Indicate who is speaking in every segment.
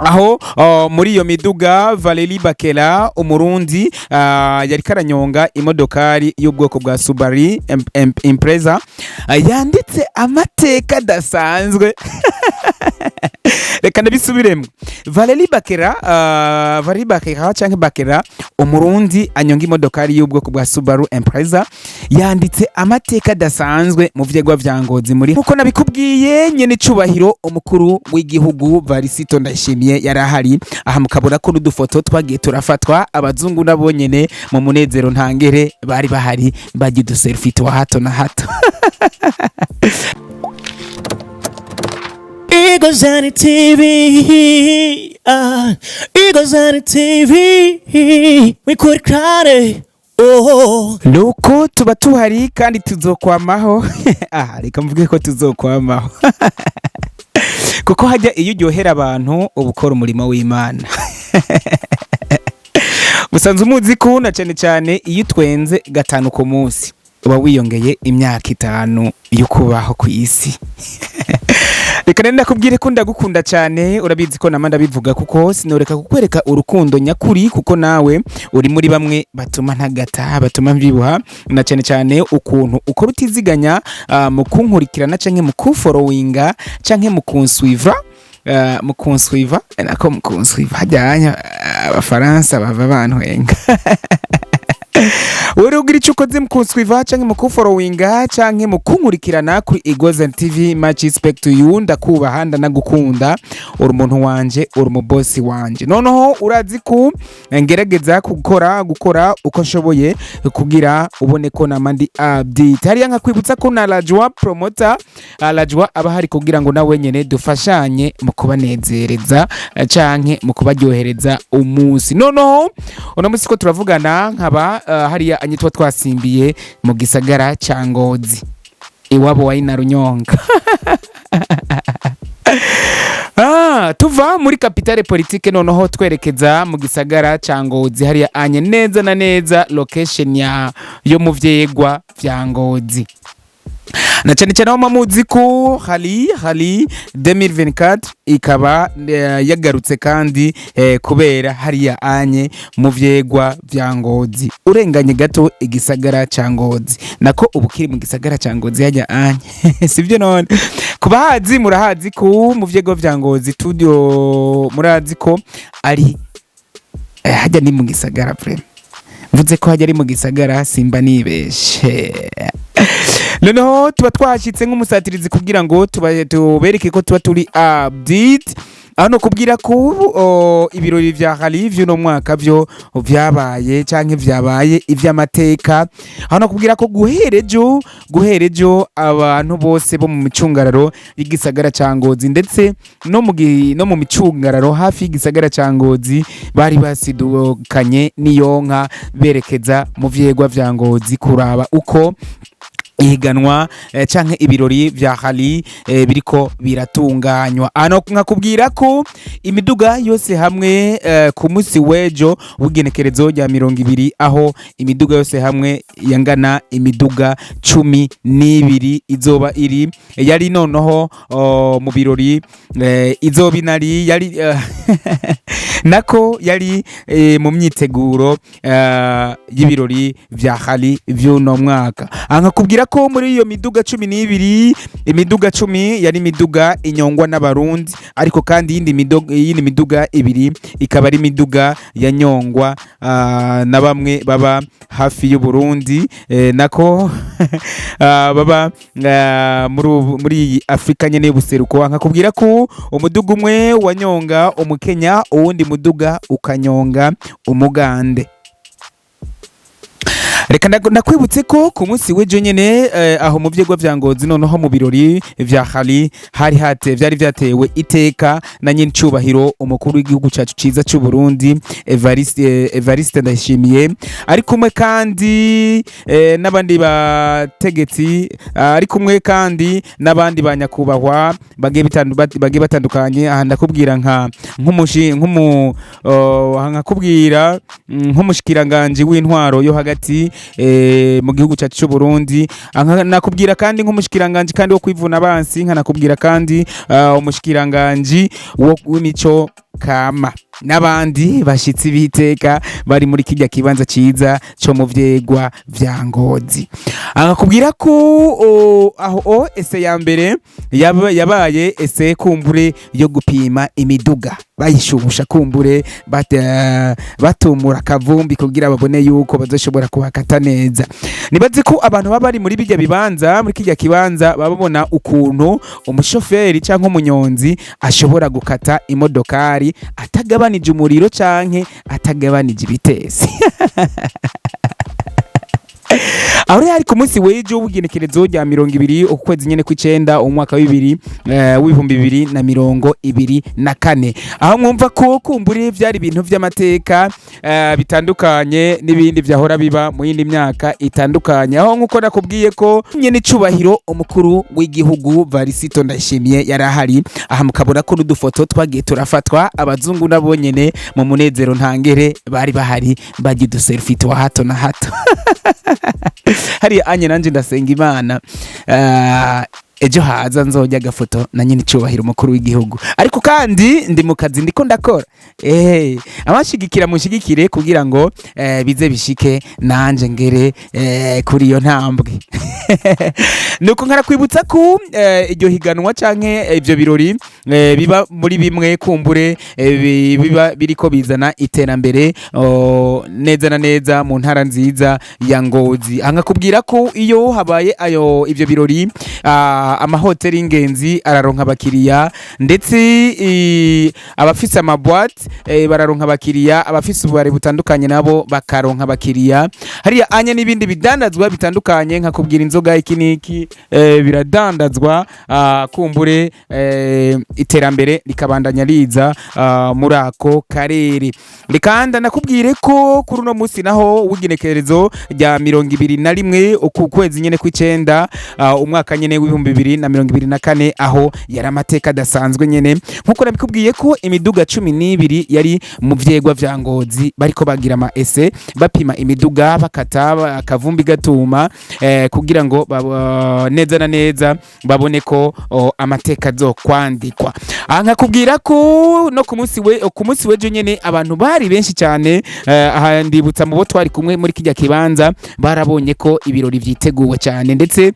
Speaker 1: aho muri iyo miduga Valérie Bakela umurundi yari karanyonga imodokari y'ubwoko bwa Subaru Impreza yanditse amateka dasanzwe reka ndabisubiremo. Valérie Bakela canke Bakela umurundi anyonga imodokari y'ubwoko bwa Subaru Impreza yanditse amateka dasanzwe mu vyegwa vya Ngozi muri uko nabikubwiye nyene cubahiro umukuru w'igihugu Varisito Ndayishimiye yarahari aha mukabona ko n'udufoto twagiye turafatwa abazungu nabo nyene mu munezero ntangere bari bahari bagiye uduselfie twa hato na hato.
Speaker 2: Igozani TV, Igozani TV, wikurikirane.
Speaker 1: Nuko tuba tuhari kandi tuzokwamaho. Reka mvuge ko tuzokwamaho. Kuko hajya iyo uryohera abantu ubukora umurimo w'Imana. Musanze umuzi ko na cyane iyo twenze gatanu ku munsi uba wiyongeye imyaka 5 yo kubaho ku isi. Reka nenda kubwire ko ndagukunda cyane urabizi ko namanda bivuga kuko sinoreka kukwereka urukundo nyakuri kuko nawe uri muri bamwe batuma ntagata batuma mbibuha na cyane ukuntu uko rutiziganya mu kunkurikirana canke mu kufollowinga canke mu kunsuivra nako mu kunsuivra hajyanya abafaransa bava bantwenga. Uri ugira icyo ukoze mu kunswiva canke mu kufollowinga canke mu kunkurikirana kuri Igozani TV, much respect to you, ndakubaha ndanagukunda uri umuntu wanje uri mu boss wanje. Noneho urazi ko ngerageza gukora uko nshoboye kugira ubone ko namandi update. Hariya nkakwibutsa ko na Lajwa promoter Lajwa aba hari kugira ngo nawe nyene dufashanye mu kubanezereza canke mu kubaryohereza umunsi. Noneho uno munsi ko turavugana nkaba hariya anyitwa twasimbiye mu gisagara ca Ngozi iwabo wa Inarunyonga. Tuva muri kapitale politique noneho twerekeza mu gisagara ca Ngozi hariya anye neza na neza location yo mu vyegwa vya Ngozi. Na cyane aho mamuzi ko hali 2024 ikaba yagarutse kandi kubera hariya anye mu vyegwa vya Ngozi urenganye gato igisagara ca Ngozi nako ubukiri mu gisagara ca Ngozi hajya anye sivyo none kubahazi murahazi ko mu vyegwa vya Ngozi studio murazi ko ari hajya ni mu gisagara vraiment mvuze ko hajya ari mu gisagara simba nibeshe. Noneho tuba twashitse nk'umusatirizi kugira ngo tubereke ko tuba turi update Ano kubwira ko ibirori vya Khaliv no mwaka vyo vyabaye canke vyabaye ivy'amateka. Ano kubwira ko guherejo abantu bose bo mu micungararo y'igisagara ca Ngozi ndetse no mu micungararo hafi y'igisagara ca Ngozi bari basidukanye n'iyonka berekeza mu vyegwa vya Ngozi kuraba uko ihiganwa canke ibirori vya Khali biriko biratunganywa. Ano nkakubwira ko imiduga yose hamwe ku munsi wejo w'igenekerezo rya 20 aho imiduga yose hamwe yangana imiduga 12 izoba iri yari noneho mu birori izoba inari yari nako yari mu myiteguro y'ibirori vya Khali vy'uno mwaka. Nkakubwira ko muri iyo miduga 12 imiduga 10 yari miduga inyongwa n'abarundi ariko kandi yindi miduga ibiri ikaba ari miduga yanyongwa na bamwe baba hafi y'u Burundi nako baba muri Afrika nyene y'ubuseruko. Nkakubwira ko umuduga umwe wanyonga umukenya uwundi muduga ukanyonga umugande. Reka nakwibutse ko ku munsi wejo nyene aho mu vyegwa vya Ngozi noneho mu birori vya Khali vyari vyatewe iteka na nyine cubahiro umukuru w'igihugu cacu ciza cy'u Burundi Evariste Ndayishimiye ari kumwe kandi n'abandi bategetsi ari kumwe kandi n'abandi banyakubahwa bagiye batandukanye. Aha ndakubwira nk'umushikiranganje w'intwaro yo hagati mu gihugu cyacu cy'u Burundi. Nakubwira kandi nk'umushikiranganje kandi wo kwivuna abansi, nkanakubwira kandi umushikiranganje w'imico kama n'abandi bashitsi biteka bari muri kijya kibanza ciza cyo mu vyegwa vya Ngozi. Akakubwira ko aho ese ya mbere yabaye ese kumbure yo gupima imiduga, bayishubusha kumbure batumura kavumbi kugira babone yuko bazoshobora kuhakata neza. Nibaze ko abantu baba bari muri bijya bibanza, muri kijya kibanza babona ukuntu umushoferi canke umunyonzi ashobora gukata imodokari atagabanije umuriro canke atagabanije ibitesi. Aho rero ku munsi w'ejo w'igenekerezo rya 20 ukwezi nyene kw'icenda umwaka w'ibihumbi 2024, aho mwumva ko kumbure vyari ibintu vy'amateka bitandukanye n'ibindi vyahora biba mu yindi myaka itandukanye, aho nkuko nakubwiye ko nyene icubahiro umukuru w'igihugu Varisito Ndayishimiye yarahari. Aha mukabona ko n'udufoto twagiye turafatwa, abazungu nabo nyene mu munezero ntangere bari bahari bagiye uduselfie twa hato na hato. Hariya anye nanje ndasenga Imana ejo haza nzojya gafoto na nyine icubahiro umukuru w'igihugu, ariko kandi ndi mu kazi ndiko ndakora abashigikira mushigikire kugira ngo bize bishike nanje ngere kuri iyo ntambwe. Nuko nkarakwibutsa ko iryo higanwa canke ivyo birori biba muri bimwe kumbure biba biriko bizana iterambere neza na neza mu ntara nziza ya Ngozi. Nkakubwira ko iyo habaye ivyo birori amahoteli y'ingenzi araronka abakiriya, ndetse abafise amabwate bararonka abakiriya, abafise ububare butandukanye nabo bakaronka abakiriya. Hariya anya n'ibindi bidandazwa bitandukanye, nkakubwira inzoga ikiniki biradandazwa kumbure iterambere likabandanya liza muri ako karere. Rikanda nakubwire ko kuri uno munsi naho w'igenekerezo rya 21 uku kwezi nyene kw'icenda umwaka nyene w'2024, aho yari amateka adasanzwe nyene nkuko nabikubwiye ko imiduga 12 yari mu vyegwa vya Ngozi bariko bagira ama ese bapima imiduga bakata akavumbi gatuma kugira ngo neza na neza babone ko amateka zo kwandikwa. Nkakubwira ko no ku munsi wejo nyene abantu bari benshi cyane, aha ndibutsa mu bo twari kumwe muri kijya kibanza barabonye ko ibirori vyiteguwe cyane, ndetse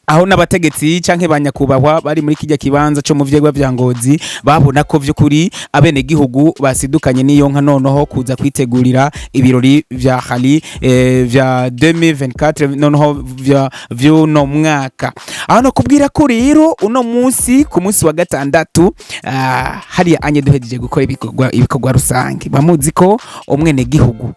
Speaker 1: aho n'abategetsi canke banyakubahwa bari muri kijya kibanza cyo mu vyegwa vya Ngozi babona ko vy'ukuri abene gihugu basidukanye niyo nka noneho kuza kwitegurira ibirori vya Khali vya 2024 noneho vy'uno mwaka. Aho no kubwira ko rero uno munsi ku munsi wa gatandatu hariya anye duhejeje gukora ibikorwa rusange. Bamuzi ko umwene gihugu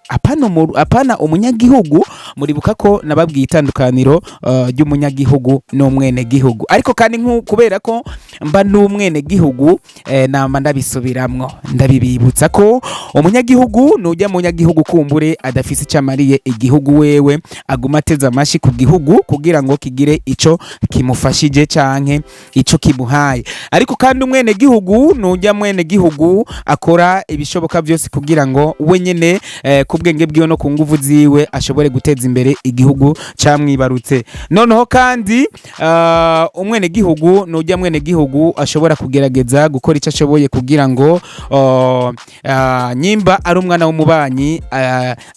Speaker 1: apana umunyagihugu, muribuka ko nababwiye itandukaniro ry'umunyagihugu n'umwene gihugu, ariko kandi kubera ko mba n'umwene gihugu namba ndabisubiramwo ndabibibutsa ko umunyagihugu nujya munyagihugu kumbure adafise icamariye igihugu wewe aguma ateza amashi ku gihugu kugira ngo kigire ico kimufashije canke ico kimuhaye, ariko kandi umwene gihugu nujya mwene gihugu akora ibishoboka byose kugira ngo we nyene ku bwenge bwiwe no ku nguvu ziwe ashobore guteza imbere igihugu camwibarutse. Noneho kandi umwene gihugu nujya mwene gihugu ashobora kugerageza gukora icyo ashoboye kugira ngo nyimba ari umwana w'umubanyi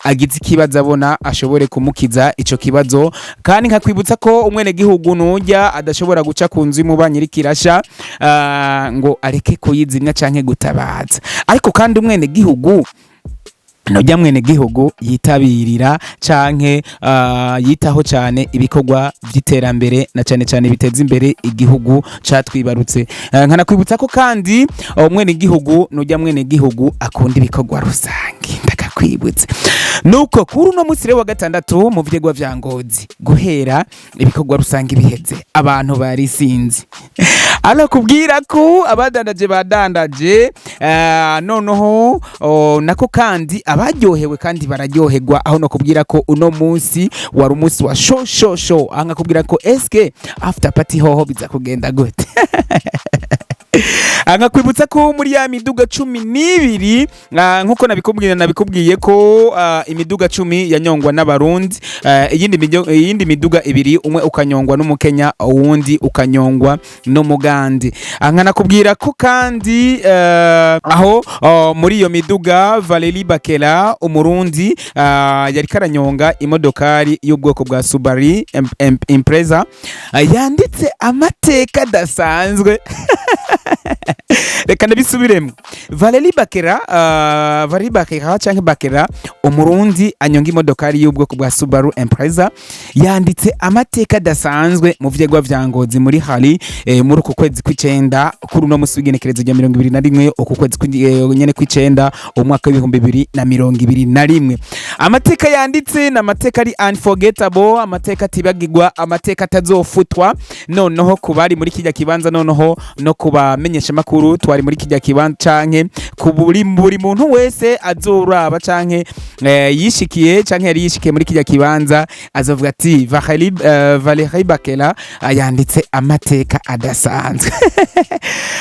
Speaker 1: agize ikibazo abona ashobore kumukiza ico kibazo. Kandi nkakwibutsa ko umwene gihugu nujya adashobora guca ku nzu y'umubanyi rikirasha ngo areke kuyizimya canke gutabaza, ariko kandi umwene gihugu nujya mwene gihugu yitabirira canke yitaho cyane ibikorwa vy'iterambere na cyane cyane biteza imbere igihugu catwibarutse. Nkanakwibutsa ko kandi mwene gihugu nujya mwene gihugu akunda ibikorwa rusange ndakakwibutse. Nuko kuri uno munsi wa gatandatu mu vyegwa vya Ngozi guhera ibikorwa rusange biheze abantu bari sinzi kubwira ko badandaje noneho nako kandi abaryohewe kandi bararyoherwa, aho no kubwira ko uno munsi wari umunsi wa show nkakubwira ko eske after party hoho biza kugenda gute. Nkakwibutsa ko muri ya miduga 12 nkuko nabikubwiye ko imiduga 10 yanyongwa n'abarundi, iyindi miduga 2 umwe ukanyongwa n'umukenya uwundi ukanyongwa n'umugandi. Nkanakubwira ko kandi aho muri iyo miduga Valérie Bakela umurundi yari karanyonga imodokari y'ubwoko bwa Subaru Impreza yanditse amateka dasanzwe. Reka ndabisubiremo. Valérie Bakela canke Bakela umurundi anyonga imodokari y'ubwoko bwa Subaru Impreza yanditse amateka dasanzwe mu vyegwa vya Ngozi muri hari muri uku kwezi kw'icenda kuri uno musi w'igenekerezo rya 2021 uku kwezi nyene kw'icenda umwaka wa 2021. Amateka yanditse na amateka ari unforgettable, amateka atibagirwa, amateka atazofutwa. Noneho kubari muri kijya kibanza, noneho no kubamenyesha makuru twari muri kijya kibanza canke kuburi muntu wese azoraba canke yishikiye canke yari yishikiye muri kijya kibanza azovuga ati Valérie Bakela yanditse amateka adasanzwe.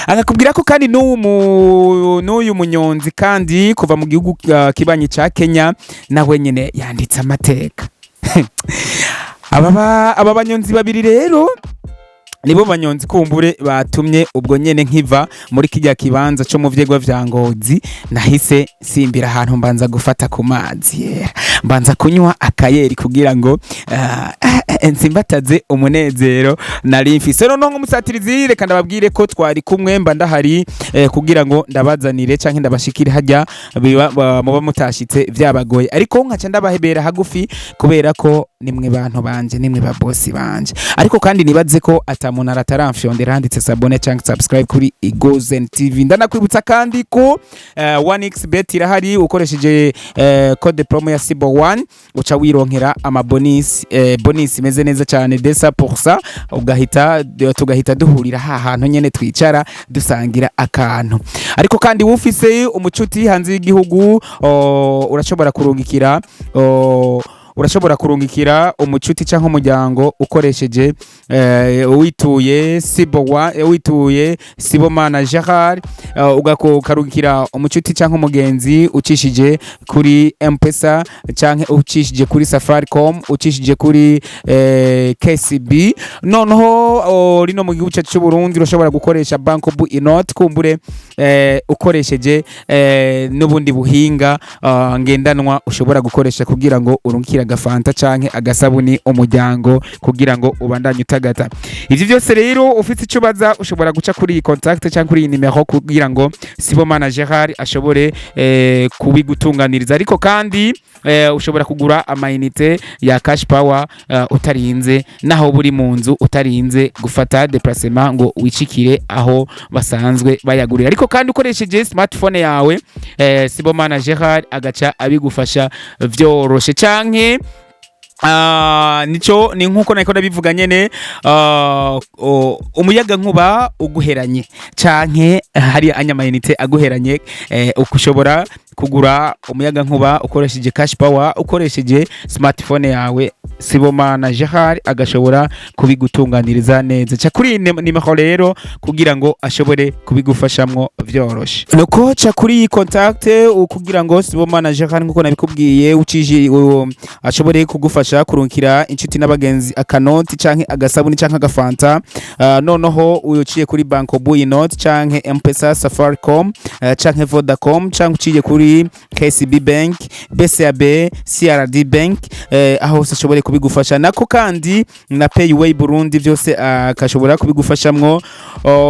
Speaker 1: Akakubwira ko kandi n'uyu munyonzi kandi kuva mu gihugu kibanyi ca Kenya nawe nyene yanditse amateka. Aba banyonzi babiri rero nibo banyonzi kumbure batumye ubwo nyene nkiva muri kijya kibanza cyo mu vyegwa vya Ngozi nahise simbira ahantu mbanza gufata ku mazi, mbanza kunywa akayeri kugira ngo nsimbataze umunezero nari mfise. None nk'umusatirizi reka ndababwire ko twari kumwe mba ndahari kugira ngo ndabazanire canke ndabashikire hajya muba mutashitse vyabagoye, ariko nkaca ndabahebera hagufi kubera ko nimwe bantu banje, nimwe ba boss banje. Ariko kandi nibaze ko atamuntu arataramfyondera handitse sabone canke subscribe kuri Igozen TV. Ndanakwibutsa kandi ko 1xbet irahari ukoresheje code promo ya Sibo1 uca wironkera ama bonus imeze neza cyane 200%, tugahita duhurira hahantu nyene twicara dusangira akantu. Ariko kandi wufise umucuti hanze y'igihugu urashobora kurungikira umucuti canke umuryango ukoresheje wituye Sibomana Gerard, ugakarungikira umucuti canke umugenzi ucishije kuri M-Pesa canke ucishije kuri Safaricom, ucishije kuri KCB. Noneho rino mu gihugu cyacu cy'u Burundi urashobora gukoresha Banco Bu Inot kumbure ukoresheje n'ubundi buhinga ngendanwa ushobora gukoresha kugira ngo urungikira agafanta canke agasabuni umuryango kugira ngo ubandanye utagata. Ivyo byose rero ufite icyo baza ushobora guca kuri iyi contact canke kuri iyi numero kugira ngo Sibomana Gerard ashobore kubigutunganiriza. Ariko kandi ushobora kugura amayinite ya cash power utarinze naho buri mu nzu, utarinze gufata déplacement ngo wicikire aho basanzwe bayagurira. Ariko kandi ukoresheje smartphone yawe Sibomana Gerard agaca abigufasha vyoroshe canke nico ni nkuko nako ndabivuga nyene umuyaga nkuba uguheranye canke hari anyamayinite aguheranye ukushobora kugura umuyaga nkuba ukoresheje cash power ukoresheje smartphone yawe Sibomana Gerard agashobora kubigutunganiriza neza. Cha kuri nimero rero kugira ngo ashobore kubigufashamwo vyoroshe. Nuko cha kuri contact kugira ngo Sibomana Gerard nkuko nabikubwiye ucije ashobore kugufasha kurunkira inshuti n'abagenzi akanoti canke agasabuni canke agafanta. Noneho uciye kuri Banco Bu Inot canke M-Pesa, Safaricom canke Vodacom canke uciye kuri KCB Bank, BCAB, CRD Bank aho ashobore kubigufasha. Nako kandi na Payway Burundi byose akashobora kubigufashamwo.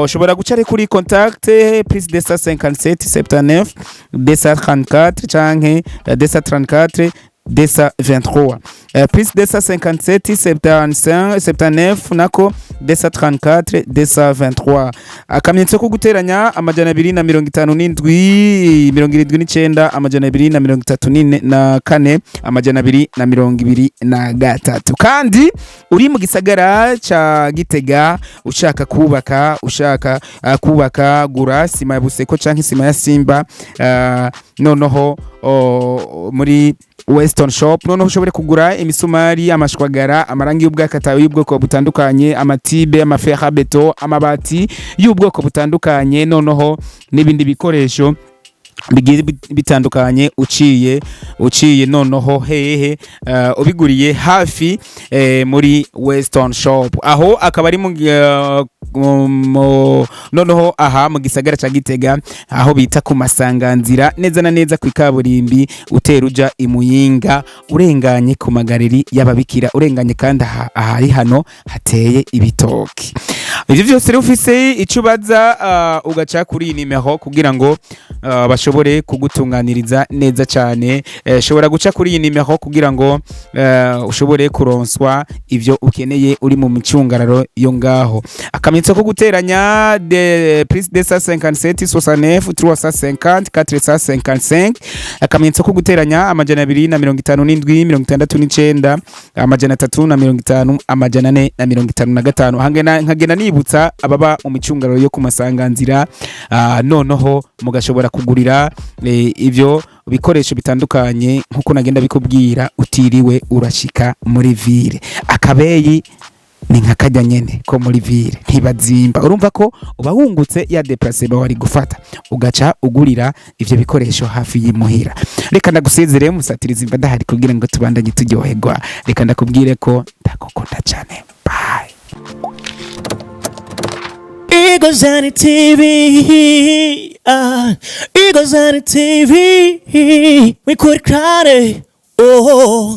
Speaker 1: Ushobora gucare kuri contact plus 257 234 canke 234 223 plus 257 75 79 nako 234 223. Akamenyetso ko guteranya amajana 257 79 amajana 234 amajana 223. Kandi uri mu gisagara ca Gitega ushaka kubaka gura sima ya Buseko canke sima ya Simba noneho muri Western Shop noneho ushobore kugura imisumari, amashwagara, amarangi y'ubwakatawe y'ubwoko butandukanye, amatibe, amafera beto, amabati y'ubwoko butandukanye, noneho n'ibindi bikoresho bigiye bitandukanye uciye noneho hehe ubiguriye hafi muri Western Shop. Aho akaba ari noneho aha mu gisagara ca Gitega, aho bita ku Masanganzira, neza na neza ku ikaburimbi utera uja imuyinga, urenganye ku magareri y'ababikira, urenganye kandi ahari hano hateye ibitoki. Ivyo vyose rero ufise ico ubaza ugaca kuri nimero kugira ngo bashobore kugutunganiriza neza cyane. Shobora guca kuri iyi nimero kugira ngo ushobore kuronswa ivyo ukeneye uri mu micungararo yo ngaho. Akamenyetso ko guteranya de plus de 157 69 350 455. Akamenyetso ko guteranya amajana 257 69 amajana 350 amajana 455. Nkagena nibutsa ababa mu micungararo yo ku Masanganzira, noneho mugashobora kugurira ivyo bikoresho bitandukanye nkuko nagenda bikubwira utiriwe urashika muri ville. Akabeyi ni nkakajya nyene ko muri ville ntibazimba, urumva ko uba wungutse ya déplacer bari gufata ugaca ugurira ivyo bikoresho hafi yimuhira. Reka ndagusezerere musatiriza imva ndahari kugira ngo tubandanye turyoherwa. Reka ndakubwire ko ndakukunda cyane. Bye.
Speaker 2: Eagles on TV. Eagles on TV. We could cry. Oh.